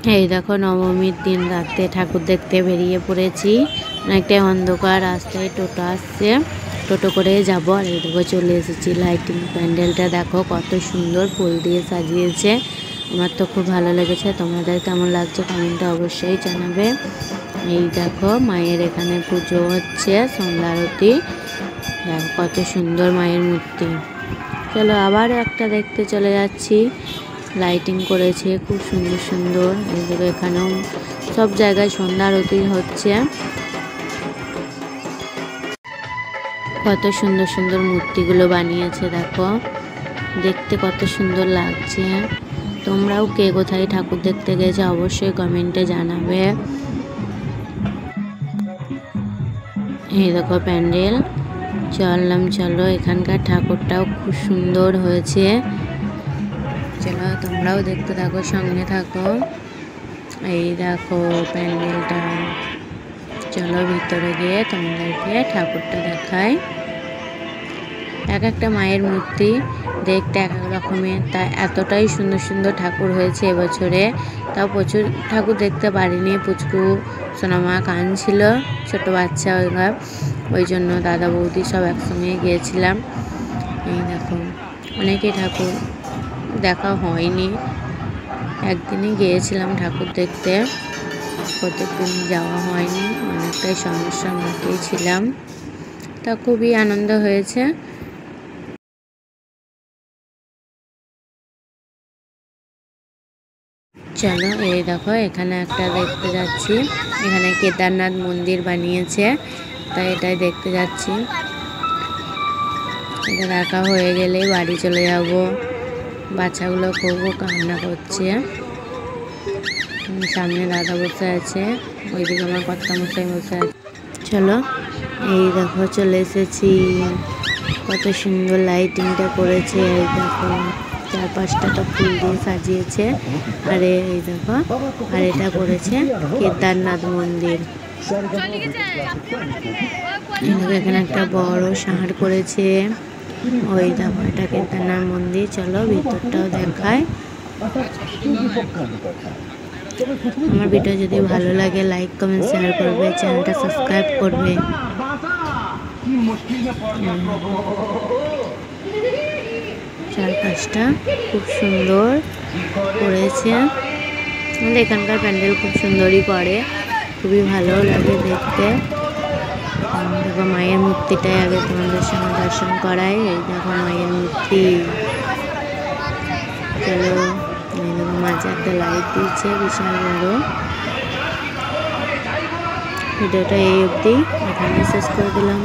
এই দেখো নবমীর দিন রাতে ঠাকুর দেখতে বেরিয়ে পড়েছি। অনেকটাই অন্ধকার, রাস্তায় টোটো আসছে, টোটো করে যাব। আর এই দেখো চলে এসেছি। লাইটিং প্যান্ডেলটা দেখো কত সুন্দর ফুল দিয়ে সাজিয়েছে। আমার তো খুব ভালো লেগেছে। তোমাদের কেমন লাগছে কমেন্টে অবশ্যই জানাবে। এই দেখো মায়ের এখানে পুজো হচ্ছে, সন্ধ্যা আরতি। দেখো কত সুন্দর মায়ের মূর্তি। চলো আবার একটা দেখতে চলে যাচ্ছি। লাইটিং করেছে খুব সুন্দর সুন্দর। এদিকে এখানেও সব জায়গায় সন্ধ্যা আরতি হচ্ছে। কত সুন্দর সুন্দর মূর্তিগুলো বানিয়েছে দেখো, দেখতে কত সুন্দর লাগছে। তোমরাও কে কোথায় ঠাকুর দেখতে গেছো অবশ্যই কমেন্টে জানাবে। এই দেখো প্যান্ডেল। চলো এখানকার ঠাকুরটাও খুব সুন্দর হয়েছে। চলো তোমরাও দেখতে থাকো, সঙ্গে থাকো। এই দেখো প্যান্ডেলটা। চলো ভিতরে গিয়ে তোমাদেরকে ঠাকুরটা দেখাই। এক একটা মায়ের মূর্তি দেখতে এক এক রকমের, তা এতটাই সুন্দর সুন্দর ঠাকুর হয়েছে এবছরে। তাও প্রচুর ঠাকুর দেখতে পারিনি। পুচকু সোনামা কাঁদছিল, ছোট বাচ্চা ওই জন্য দাদা বৌদি সব একসঙ্গে গিয়েছিলাম। এই দেখো অনেকেই ঠাকুর দেখা হয়নি, একদিনই গিয়েছিলাম ঠাকুর দেখতে, প্রত্যেকদিন যাওয়া হয়নি। অনেকটাই সমস্যার মধ্যেই ছিলাম, তা খুবই আনন্দ হয়েছে। চলো এই দেখো এখানে একটা দেখতে যাচ্ছি। এখানে কেদারনাথ মন্দির বানিয়েছে, তাই এটাই দেখতে যাচ্ছি। এটা দেখা হয়ে গেলেই বাড়ি চলে যাব। বাচ্চাগুলো খুব কান্না করছে। সামনে দাদা বসে আছে, ওইদিকে আমার কর্তামশাই বসে আছে। চলো এই দেখো চলে এসেছি। কত সুন্দর লাইটিংটা করেছে। এই দেখো চারপাশটা তো ফুল দিয়ে সাজিয়েছে। আর এই দেখো, আর এটা করেছে কেদারনাথ মন্দির। এখানে একটা বড় সাহার করেছে। ওই দেখো এটা কেদারনাথ মন্দির। চলো ভিতরটাও দেখায়। আমার ভিডিও যদি ভালো লাগে লাইক কমেন্ট শেয়ার করবে, চ্যানেলটা সাবস্ক্রাইব করবে। চারপাশটা খুব সুন্দর করেছে। আমাদের এখানকার প্যান্ডেল খুব সুন্দরই করে, খুবই ভালো লাগে দেখতে। দেখো মায়ের মূর্তিটাই আগে তোমাদের সঙ্গে দর্শন করাই। এই দেখো মায়ের মূর্তি। চলো এই দেখো মাঝে একটা লাইট দিচ্ছে বিশাল বড়। ভিডিওটা এই অবধি, এখানে শেষ করে দিলাম।